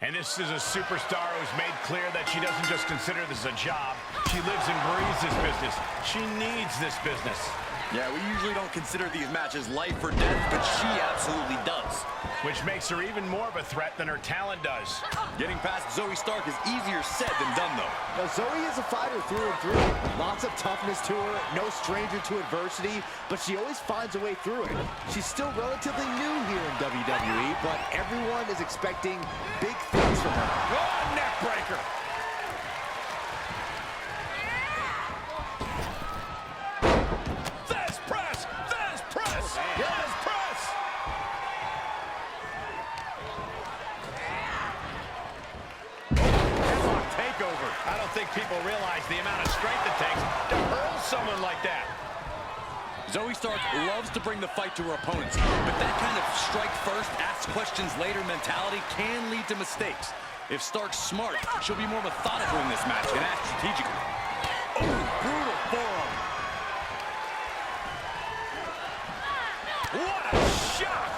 And this is a superstar who's made clear that she doesn't just consider this a job. She lives and breathes this business. She needs this business. Yeah, we usually don't consider these matches life or death, but she absolutely does. Which makes her even more of a threat than her talent does. Getting past Zoey Stark is easier said than done, though. Now, Zoey is a fighter through and through. Lots of toughness to her, no stranger to adversity, but she always finds a way through it. She's still relatively new here in WWE, but everyone is expecting big things from her. Oh, neck breaker. I don't think people realize the amount of strength it takes to hurl someone like that. Zoey Stark loves to bring the fight to her opponents, but that kind of strike first, ask questions later mentality can lead to mistakes. If Stark's smart, she'll be more methodical in this match and act strategically. Oh, brutal forearm. What a shot!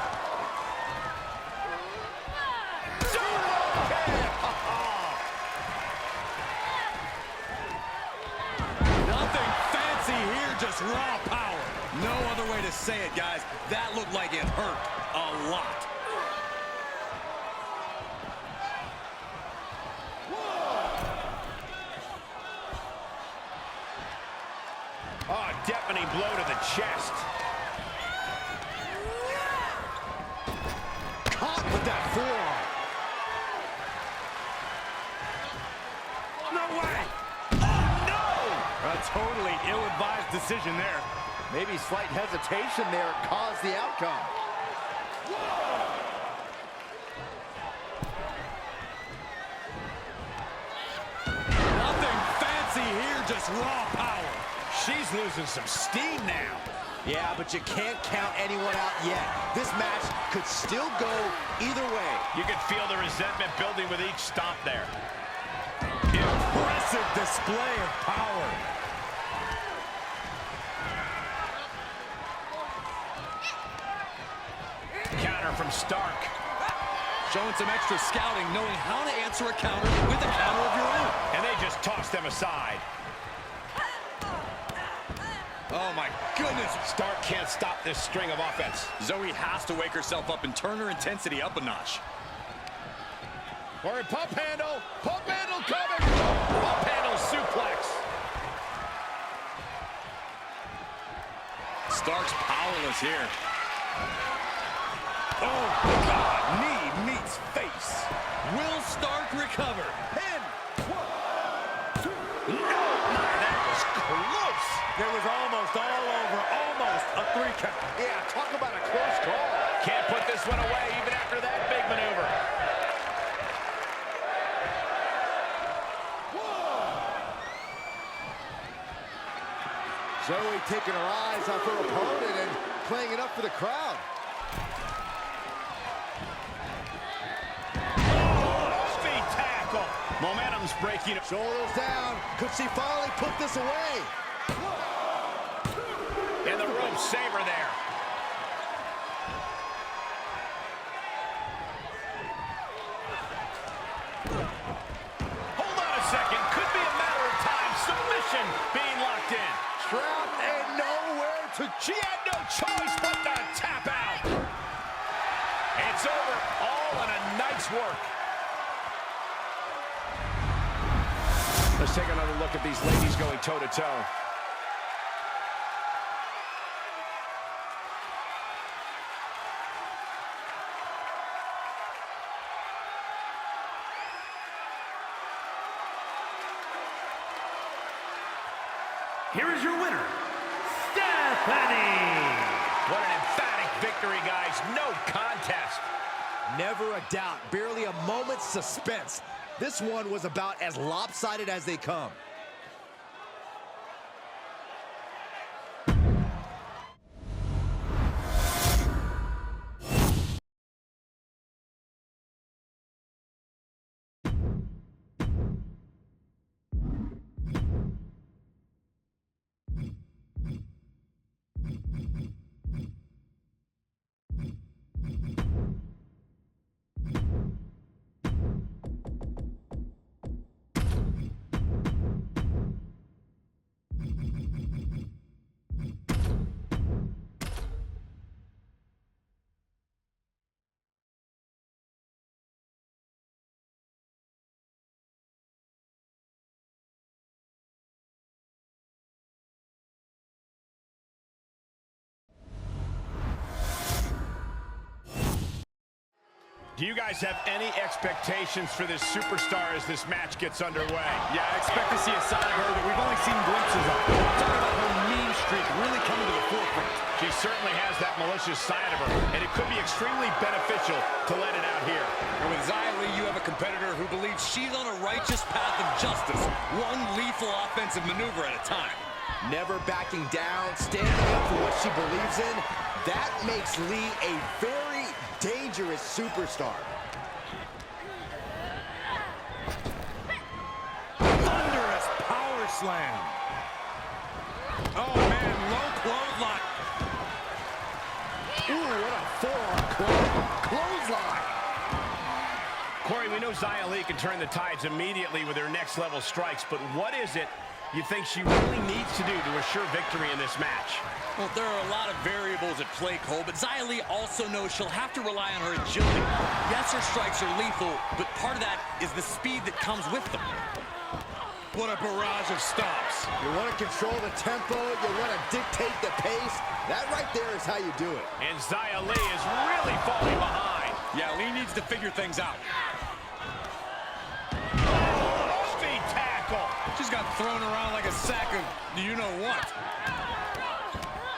Just raw power. No other way to say it, guys. That looked like it hurt a lot. Oh, deafening blow to the chest. Caught with that forearm. No way! Oh, no! A totally ill-advised decision there. Maybe slight hesitation there caused the outcome. Nothing fancy here, just raw power. She's losing some steam now. Yeah, but you can't count anyone out yet. This match could still go either way. You could feel the resentment building with each stomp there. Impressive display of power. Counter from Stark. Showing some extra scouting, knowing how to answer a counter with a counter of your own. And they just toss them aside. Oh, my goodness. Stark can't stop this string of offense. Zoey has to wake herself up and turn her intensity up a notch. Or a pump handle. Pump handle coming. Pump handle suplex. Stark's powerless here. Oh, God. Knee meets face. Will Stark recover? Pin. 1, 2. No, that was close. It was almost all over. Almost a 3 count. Yeah, talk about a close call. Can't put this one away even after that big maneuver. Zoey taking her eyes off her opponent and playing it up for the crowd. Speed tackle. Momentum's breaking. Shoulders down. Could she finally put this away? And the rope saver there. Hold on a second. Could be a matter of time. Submission being locked in. Trapped and nowhere to... She had no choice but to tap out. It's over. All in a night's work. Let's take another look at these ladies going toe-to-toe. Here is your winner, Stephanie. What an emphatic victory, guys. No contest. Never a doubt. Barely a moment's suspense. This one was about as lopsided as they come. Do you guys have any expectations for this superstar as this match gets underway? Yeah, I expect to see a side of her that we've only seen glimpses of. I'm talking about her mean streak really coming to the forefront. She certainly has that malicious side of her, and it could be extremely beneficial to let it out here. And with Xia Li, you have a competitor who believes she's on a righteous path of justice, one lethal offensive maneuver at a time. Never backing down, standing up for what she believes in. That makes Lee a very dangerous superstar. Thunderous power slam. Oh, man, low clothesline. Ooh, what a forearm clothesline. Corey, we know Xia Li can turn the tides immediately with her next-level strikes, but what is it you think she really needs to do to assure victory in this match? Well, there are a lot of variables at play, Cole, but Xia Li also knows she'll have to rely on her agility. Yes, her strikes are lethal, but part of that is the speed that comes with them. What a barrage of stops. You want to control the tempo, you want to dictate the pace. That right there is how you do it. And Xia Li is really falling behind. Yeah, Li needs to figure things out. Speed tackle. She's got thrown around like a sack of you-know-what.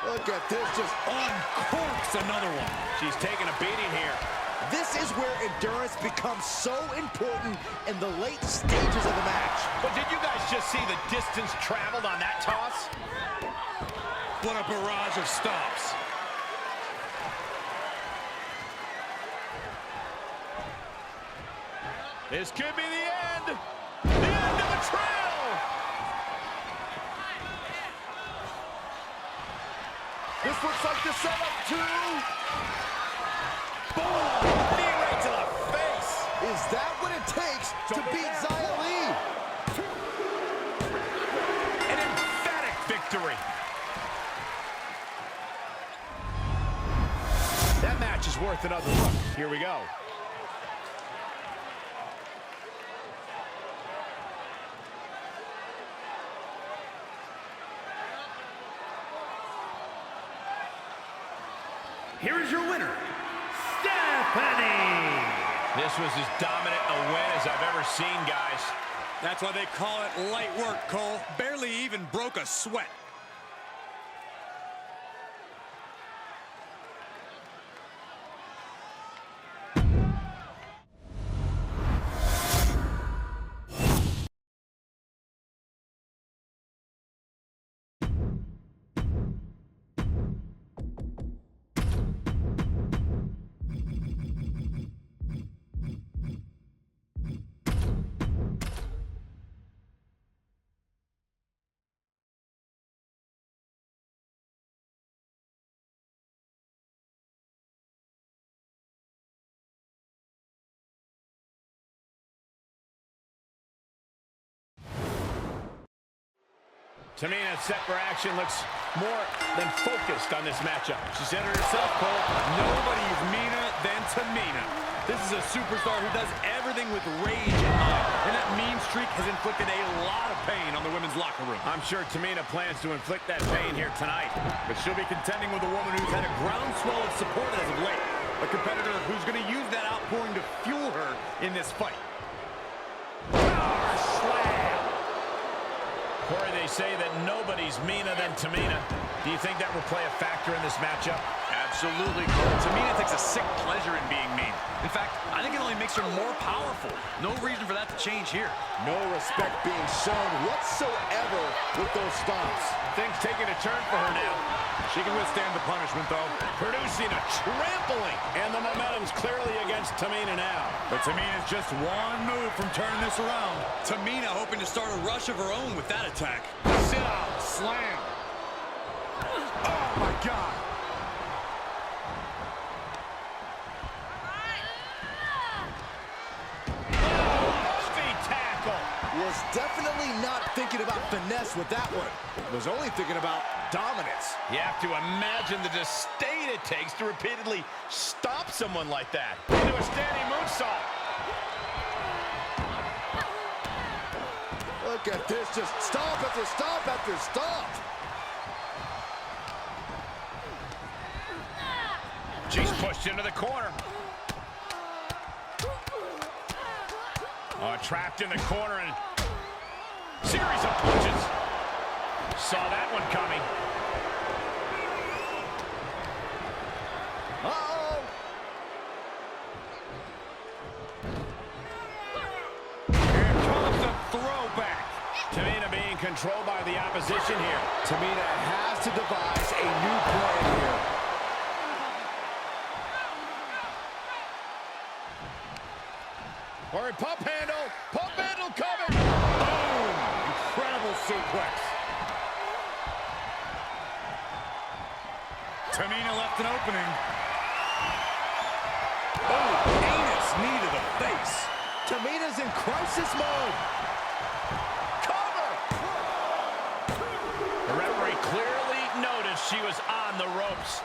Look at this, just Uncorks another one. She's taking a beating here. this is where endurance becomes so important in the late stages of the match. But did you guys just see the distance traveled on that toss? What a barrage of stops. This could be the end. The end of the trail. This looks like the setup to... Boom! Knee right to the face. Is that what it takes to beat Xia Li? An emphatic victory. That match is worth another look. Here we go. Here is your winner, Stephanie. This was as dominant a win as I've ever seen, guys. That's why they call it light work, Cole. Barely even broke a sweat. Tamina set for action, looks more than focused on this matchup. She said it herself, Cole. Nobody's meaner than Tamina. This is a superstar who does everything with rage in mind, and that mean streak has inflicted a lot of pain on the women's locker room. I'm sure Tamina plans to inflict that pain here tonight. But she'll be contending with a woman who's had a groundswell of support as of late. A competitor who's going to use that outpouring to fuel her in this fight. Power slam. Corey, they say that nobody's meaner than Tamina. Do you think that will play a factor in this matchup? Absolutely, Cole. Tamina takes a sick pleasure in being mean. In fact, I think it only makes her more powerful. No reason for that to change here. No respect being shown whatsoever with those stomps. Things taking a turn for her now. She can withstand the punishment, though. Producing a trampling. And the momentum's clearly against Tamina now. But Tamina's just one move from turning this around. Tamina hoping to start a rush of her own with that attack. Sit out, slam. Oh, my God. Speed tackle. Was definitely not thinking about finesse with that one. Was only thinking about dominance. You have to imagine the disdain it takes to repeatedly stop someone like that. Into a standing moonsault. Look at this, just stomp after stomp after stomp. She's pushed into the corner. Trapped in the corner and series of punches. Saw that one coming. Uh-oh. Here comes the throwback. Tamina being controlled by the opposition here. Tamina has to devise a new plan here. Or a pump handle coming. Boom! Incredible suplex. Tamina left an opening. Oh, heinous knee to the face. Tamina's in crisis mode. Cover! The referee clearly noticed she was on the ropes.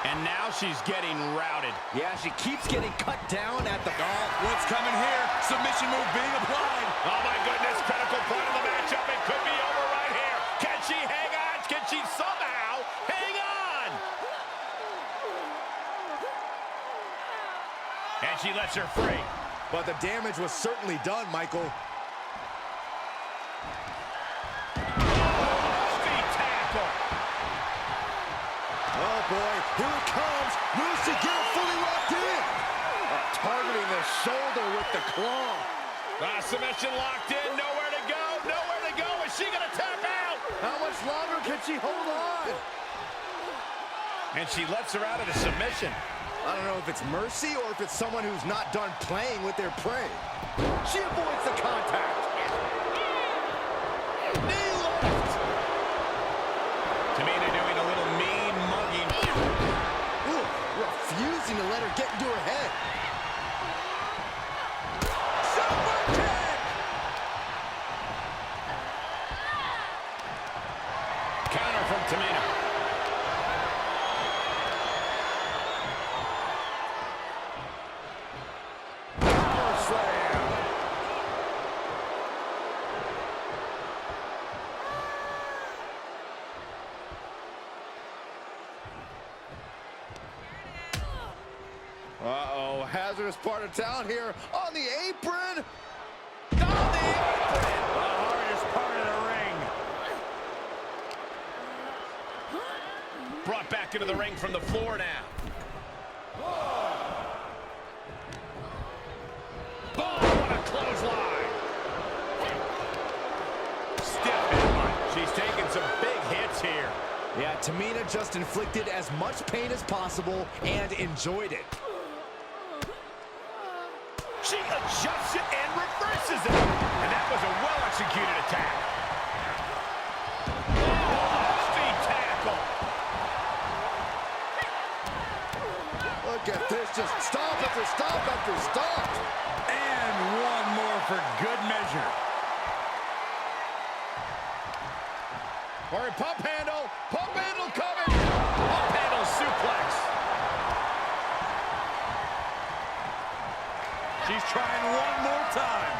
And now she's getting routed. Yeah, she keeps getting cut down at the... Oh, what's coming here? Submission move being applied. Oh, my goodness. Critical point of the matchup. It could be over right here. Can she hang on? Can she somehow hang on? And she lets her free. But the damage was certainly done, Michael. Feet tackle. Oh, boy. Here it comes. Will she get it fully locked in? Targeting the shoulder with the claw. Submission locked in. Nowhere to go. Nowhere to go. Is she going to tap out? How much longer can she hold on? And she lets her out of the submission. I don't know if it's mercy or if it's someone who's not done playing with their prey. She avoids the contact. Knee lift. Tamina doing a little mean mugging. Ooh, refusing to let her get into her head. Super kick. Counter from Tamina. Power slam. Uh-oh, hazardous part of town here on the apron. On the apron. The hardest part of the ring. Brought back into the ring from the floor now. Oh, what a clothesline. Stiff headbutt. She's taking some big hits here. Yeah, Tamina just inflicted as much pain as possible and enjoyed it. She adjusts it and reverses it. And that was a well-executed attack. Oh, feet tackle. Look at this, just stomp after stomp after stomp. And one more for good measure. Or a pump handle coming. Pump handle suplex. She's trying one more time.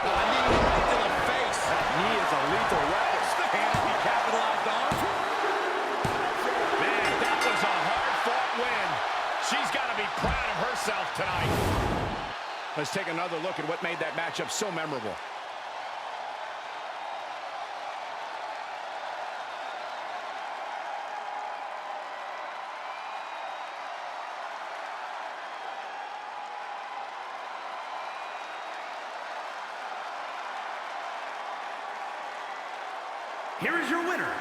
Knee right to the face. That knee is a lethal weapon. Can be capitalized on. Man, that was a hard-fought win. She's got to be proud of herself tonight. Let's take another look at what made that matchup so memorable. Here is your winner,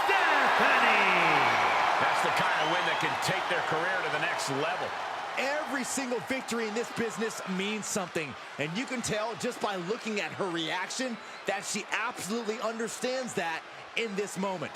Stephanie. That's the kind of win that can take their career to the next level. Every single victory in this business means something, and you can tell just by looking at her reaction that she absolutely understands that in this moment.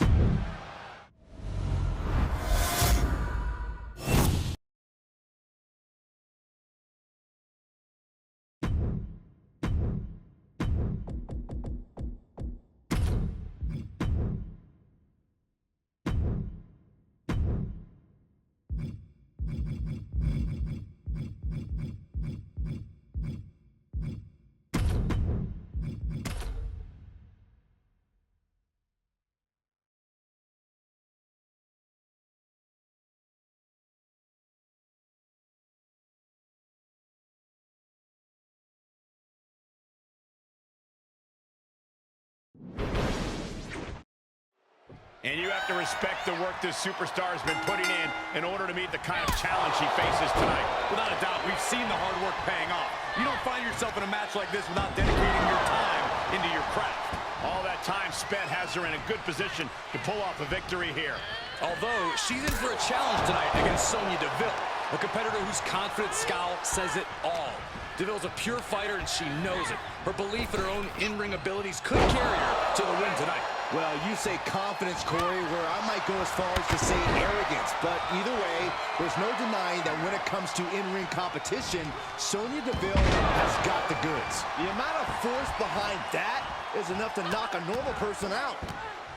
And you have to respect the work this superstar has been putting in order to meet the kind of challenge she faces tonight. Without a doubt, we've seen the hard work paying off. You don't find yourself in a match like this without dedicating your time into your craft. All that time spent has her in a good position to pull off a victory here. Although, she's in for a challenge tonight against Sonya Deville, a competitor whose confident scowl says it all. Deville's a pure fighter, and she knows it. Her belief in her own in-ring abilities could carry her to the win tonight. Well, you say confidence, Corey, where I might go as far as to say arrogance. But either way, there's no denying that when it comes to in-ring competition, Sonya Deville has got the goods. The amount of force behind that is enough to knock a normal person out.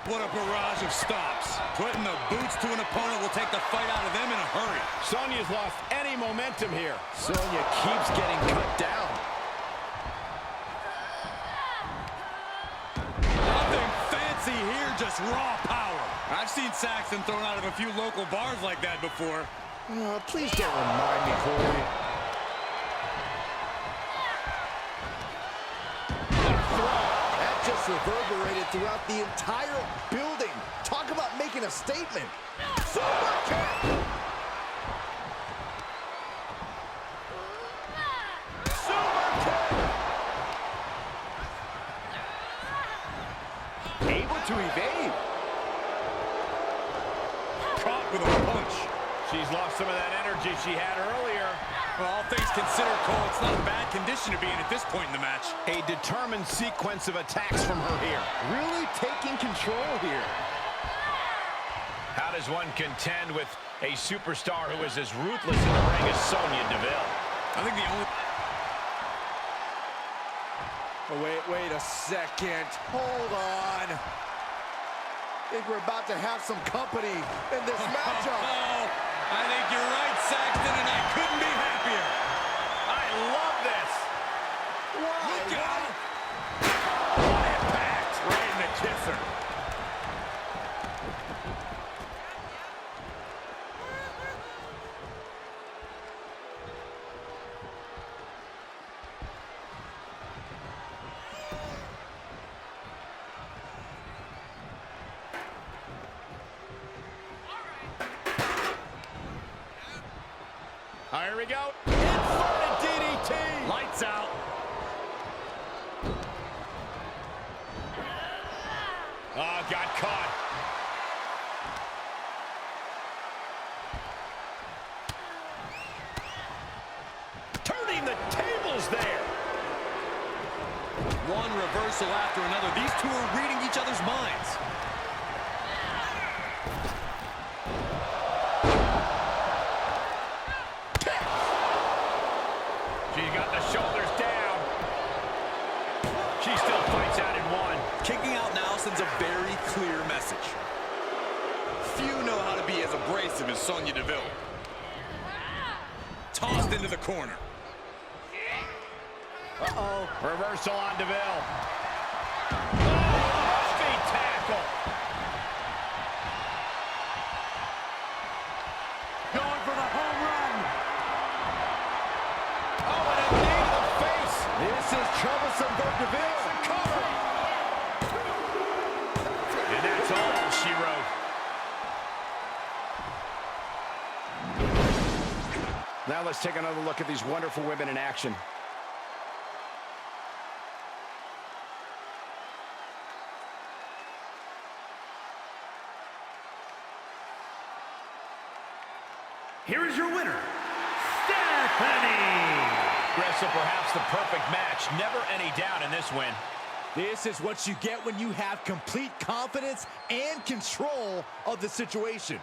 What a barrage of stops. Putting the boots to an opponent will take the fight out of them in a hurry. Sonya's lost any momentum here. Sonya keeps getting cut down. Nothing fancy here, just raw power. I've seen Saxton thrown out of a few local bars like that before. Please don't remind me, Corey. That just reverberated throughout the entire building. Talk about making a statement. Super kick! Super kick! Able to evade. Caught with a punch. She's lost some of that energy she had earlier. Well, all things considered, Cole, it's not a bad condition to be in at this point in the match. A determined sequence of attacks from her here. Really taking control here. How does one contend with a superstar who is as ruthless in the ring as Sonya Deville? I think the only... Oh, wait a second. Hold on. I think we're about to have some company in this matchup. Oh, I think you're right, Saxton, and I couldn't be happier. I love this. Why? Look out! What impact. Right in the kisser. Here we go. Inverted DDT. Lights out. Oh, got caught. Turning the tables there. One reversal after another. These two are reading each other's minds. She's got the shoulders down. She still fights out in one. Kicking out now sends a very clear message. Few know how to be as abrasive as Sonya Deville. Tossed into the corner. Uh-oh. Reversal on Deville. Oh, speed tackle. Going for the home run. Oh, and a knee to the face. This is troublesome for Deville. Cover. And that's all she wrote. Now let's take another look at these wonderful women in action. Here is your winner, Stephanie. Wrestle perhaps the perfect match. Never any doubt in this win. This is what you get when you have complete confidence and control of the situation.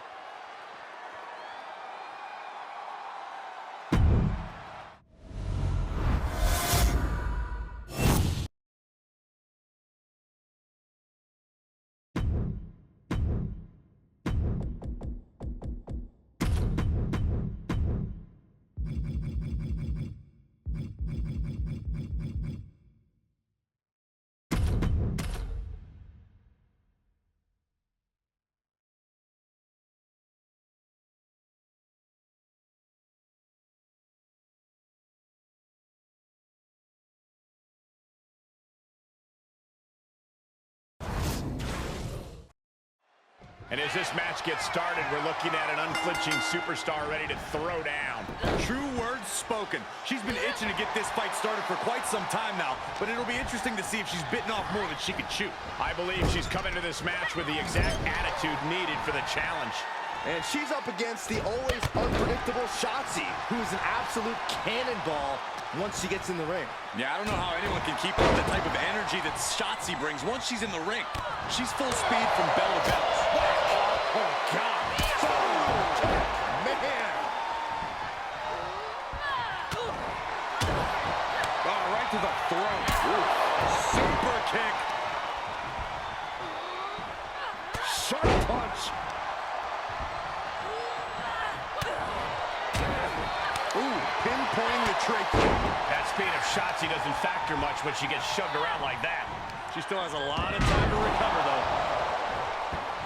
And as this match gets started, we're looking at an unflinching superstar ready to throw down. True words spoken. She's been itching to get this fight started for quite some time now, but it'll be interesting to see if she's bitten off more than she can chew. I believe she's coming to this match with the exact attitude needed for the challenge. And she's up against the always unpredictable Shotzi, who is an absolute cannonball once she gets in the ring. Yeah, I don't know how anyone can keep up the type of energy that Shotzi brings once she's in the ring. She's full speed from bell to bell. Oh, God. Oh, man. Oh, right to the throat. Ooh. Super kick. Sharp punch. Ooh, pinpointing the trachea. That speed of Shotzi doesn't factor much when she gets shoved around like that. She still has a lot of time to recover, though.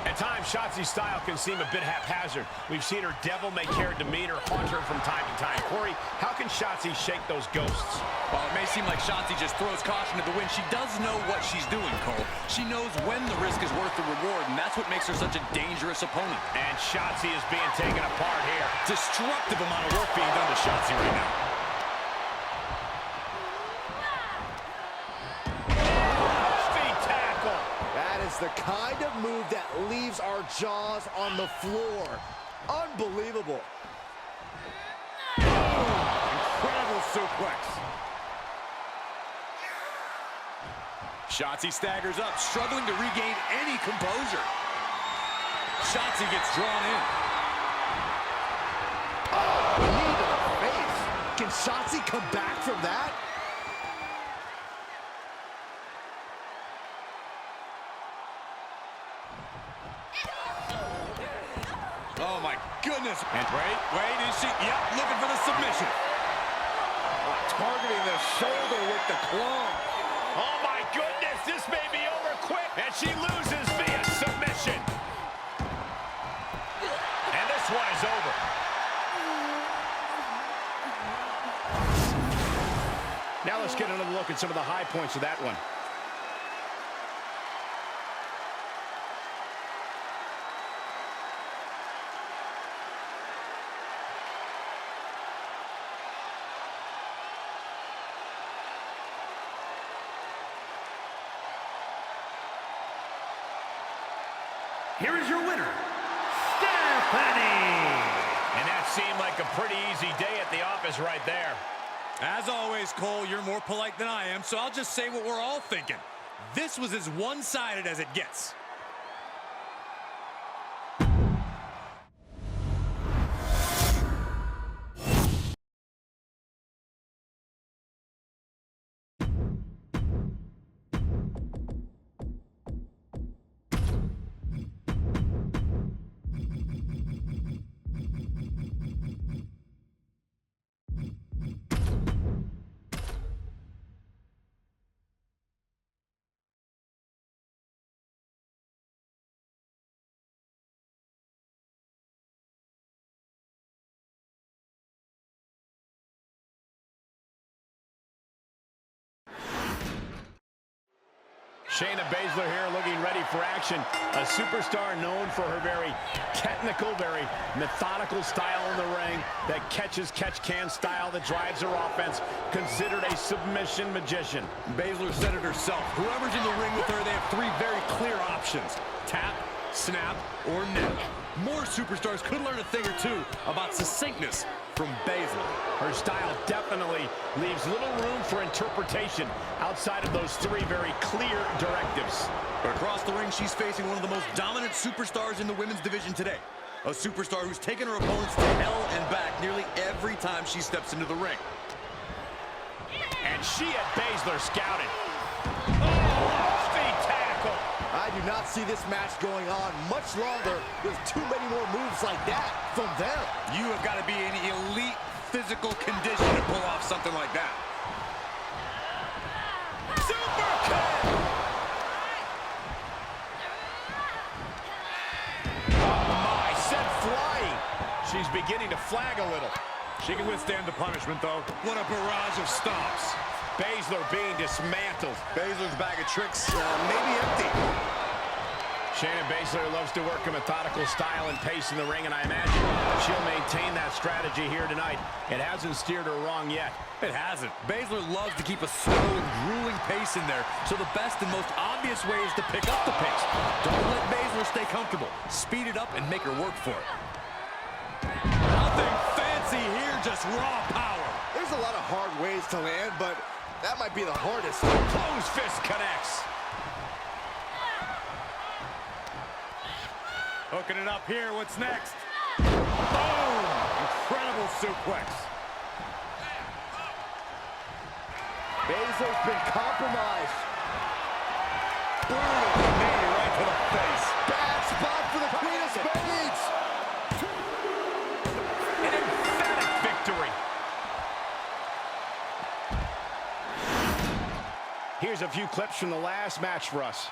At times, Shotzi's style can seem a bit haphazard. We've seen her devil-may-care demeanor haunt her from time to time. Corey, how can Shotzi shake those ghosts? While it may seem like Shotzi just throws caution to the wind, she does know what she's doing, Cole. She knows when the risk is worth the reward, and that's what makes her such a dangerous opponent. And Shotzi is being taken apart here. Destructive amount of work being done to Shotzi right now. That is the kind of move that leaves our jaws on the floor. Unbelievable. Incredible suplex. Shotzi staggers up, struggling to regain any composure. Shotzi gets drawn in. Oh, knee to the face. Can Shotzi come back from that? Oh, my goodness. And Wait, is she? Yep, looking for the submission. Targeting the shoulder with the claw. oh my goodness, this may be over quick. And she loses via submission. And this one is over. Now let's get another look at some of the high points of that one. Here is your winner, Stephanie! And that seemed like a pretty easy day at the office right there. As always, Cole, you're more polite than I am, so I'll just say what we're all thinking. This was as one-sided as it gets. Shayna Baszler here looking ready for action. A superstar known for her very technical, very methodical style in the ring. That catch-can style that drives her offense. Considered a submission magician. Baszler said it herself. Whoever's in the ring with her, they have three very clear options. Tap, snap, or net. More superstars could learn a thing or two about succinctness from Baszler. Her style definitely leaves little room for interpretation outside of those three very clear directives. But across the ring, she's facing one of the most dominant superstars in the women's division today. A superstar who's taken her opponents to hell and back nearly every time she steps into the ring. And she had Baszler scouted. Oh, speed tackle. I do not see this match going on much longer with too many more moves like that from them. You have got to be in elite physical condition to pull off something like that. Super kick! Oh my, sent flying. She's beginning to flag a little. She can withstand the punishment, though. What a barrage of stomps. Baszler being dismantled. Baszler's bag of tricks maybe empty. Shayna Baszler loves to work a methodical style and pace in the ring, and I imagine she'll maintain that strategy here tonight. It hasn't steered her wrong yet. It hasn't. Baszler loves to keep a slow and grueling pace in there, so the best and most obvious way is to pick up the pace. Don't let Baszler stay comfortable. Speed it up and make her work for it. Nothing fancy here, just raw power. There's a lot of hard ways to land, but that might be the hardest. Closed fist connects. Hooking it up here, what's next? Boom! Incredible suplex. Baszler's been compromised. Brutal knee right to the face. Bad spot for the Queen of Spades. An emphatic victory. Here's a few clips from the last match for us.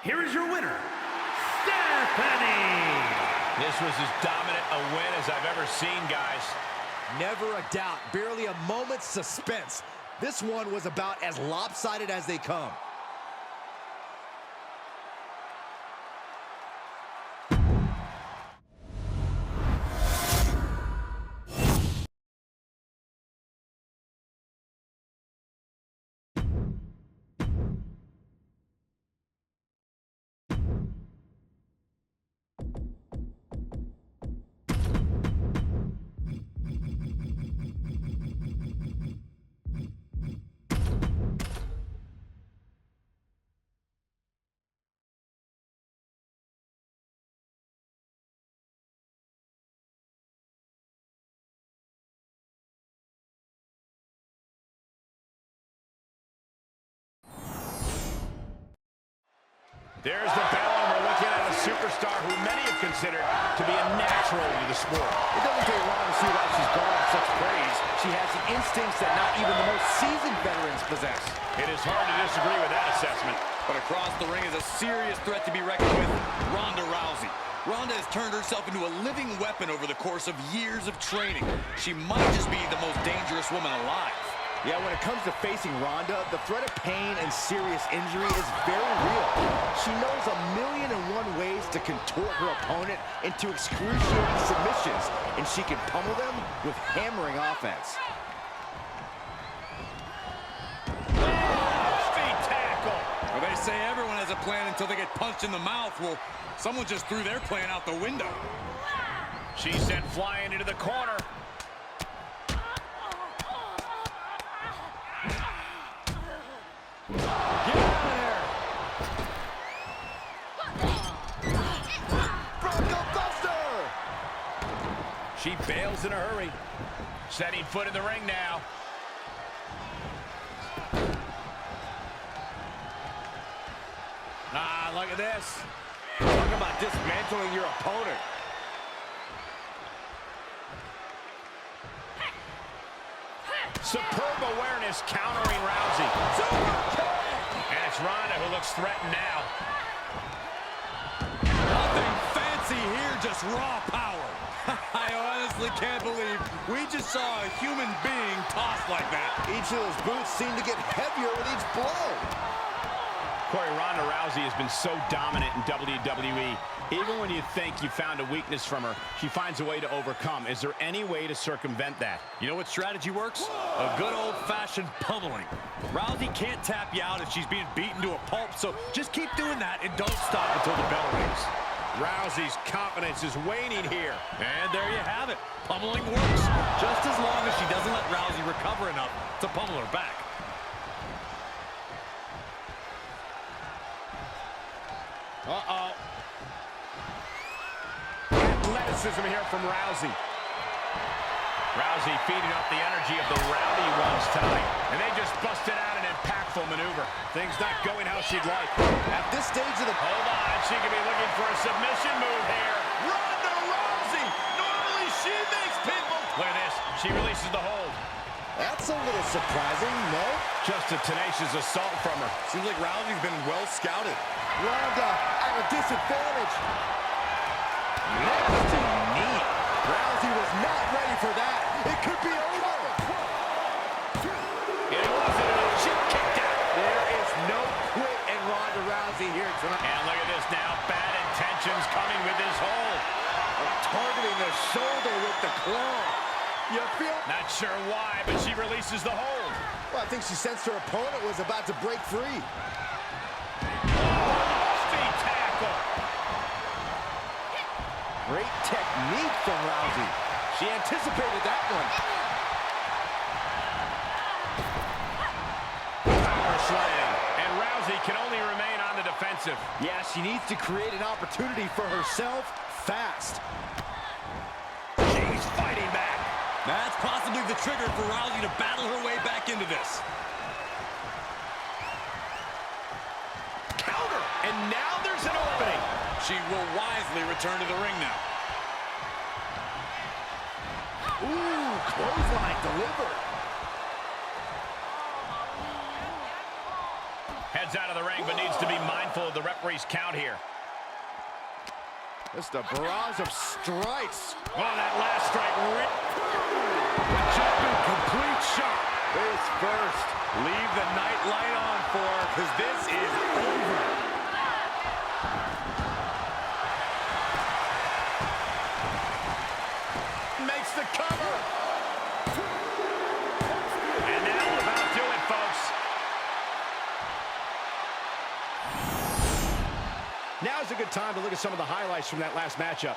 Here is your winner, Stephanie! This was as dominant a win as I've ever seen, guys. Never a doubt, barely a moment's suspense. This one was about as lopsided as they come. There's the bell, and we're looking at a superstar who many have considered to be a natural to the sport. It doesn't take long to see why she's garnered such praise. She has the instincts that not even the most seasoned veterans possess. It is hard to disagree with that assessment. But across the ring is a serious threat to be reckoned with, Ronda Rousey. Ronda has turned herself into a living weapon over the course of years of training. She might just be the most dangerous woman alive. Yeah, when it comes to facing Ronda, the threat of pain and serious injury is very real. She knows 1,000,001 ways to contort her opponent into excruciating submissions, and she can pummel them with hammering offense. Feet tackle. Well, they say everyone has a plan until they get punched in the mouth. Well, someone just threw their plan out the window. She's sent flying into the corner. She bails in a hurry. Setting foot in the ring now. Ah, look at this. Talk about dismantling your opponent. Superb awareness countering Rousey. And it's Ronda who looks threatened now. Nothing fancy here, just raw power. I honestly can't believe we just saw a human being tossed like that. Each of those boots seem to get heavier with each blow. Corey, Ronda Rousey has been so dominant in WWE. Even when you think you found a weakness from her, she finds a way to overcome. Is there any way to circumvent that? You know what strategy works? A good old-fashioned pummeling. Rousey can't tap you out if she's being beaten to a pulp, so just keep doing that and don't stop until the bell rings. Rousey's confidence is waning here. And there you have it. Pummeling works, just as long as she doesn't let Rousey recover enough to pummel her back. Uh-oh. Athleticism here from Rousey. Rousey feeding up the energy of the rowdy ones tonight. And they just busted out an impactful maneuver. Things not going how she'd like. At this stage of the... Hold on, she could be looking for a submission move here. Ronda Rousey! Normally she makes people... Look at this, she releases the hold. That's a little surprising, no? Just a tenacious assault from her. Seems like Rousey's been well scouted. Ronda at a disadvantage. Next to knee. Rousey was not ready for that. It could be over. It wasn't enough. She kicked out. There is no quit in Ronda Rousey here tonight. And look at this now. Bad intentions coming with his hold. Targeting the shoulder with the claw. You feel? Not sure why, but she releases the hold. Well, I think she sensed her opponent was about to break free. Speed tackle. Great technique from Rousey. She anticipated that one. Power slam. And Rousey can only remain on the defensive. Yeah, she needs to create an opportunity for herself fast. She's fighting back. That's possibly the trigger for Rousey to battle her way back into this. Counter. And now there's an opening. She will wisely return to the ring now. Ooh, clothesline delivered. Heads out of the ring, but needs to be mindful of the referee's count here. Just a barrage of strikes. Oh, that last strike. Jumping complete shot. Face first. Leave the night light on for her, because this is over. Makes the cover. And that'll about do it, folks. Now's a good time to look at some of the highlights from that last matchup.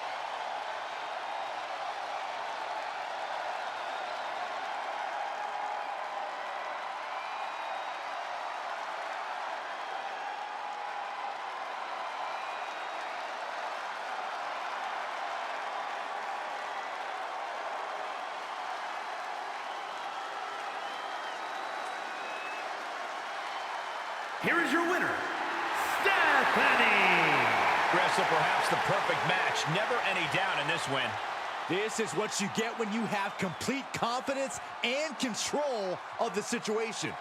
Here is your winner, Stephanie. Wrestle perhaps the perfect match. Never any doubt in this win. This is what you get when you have complete confidence and control of the situation.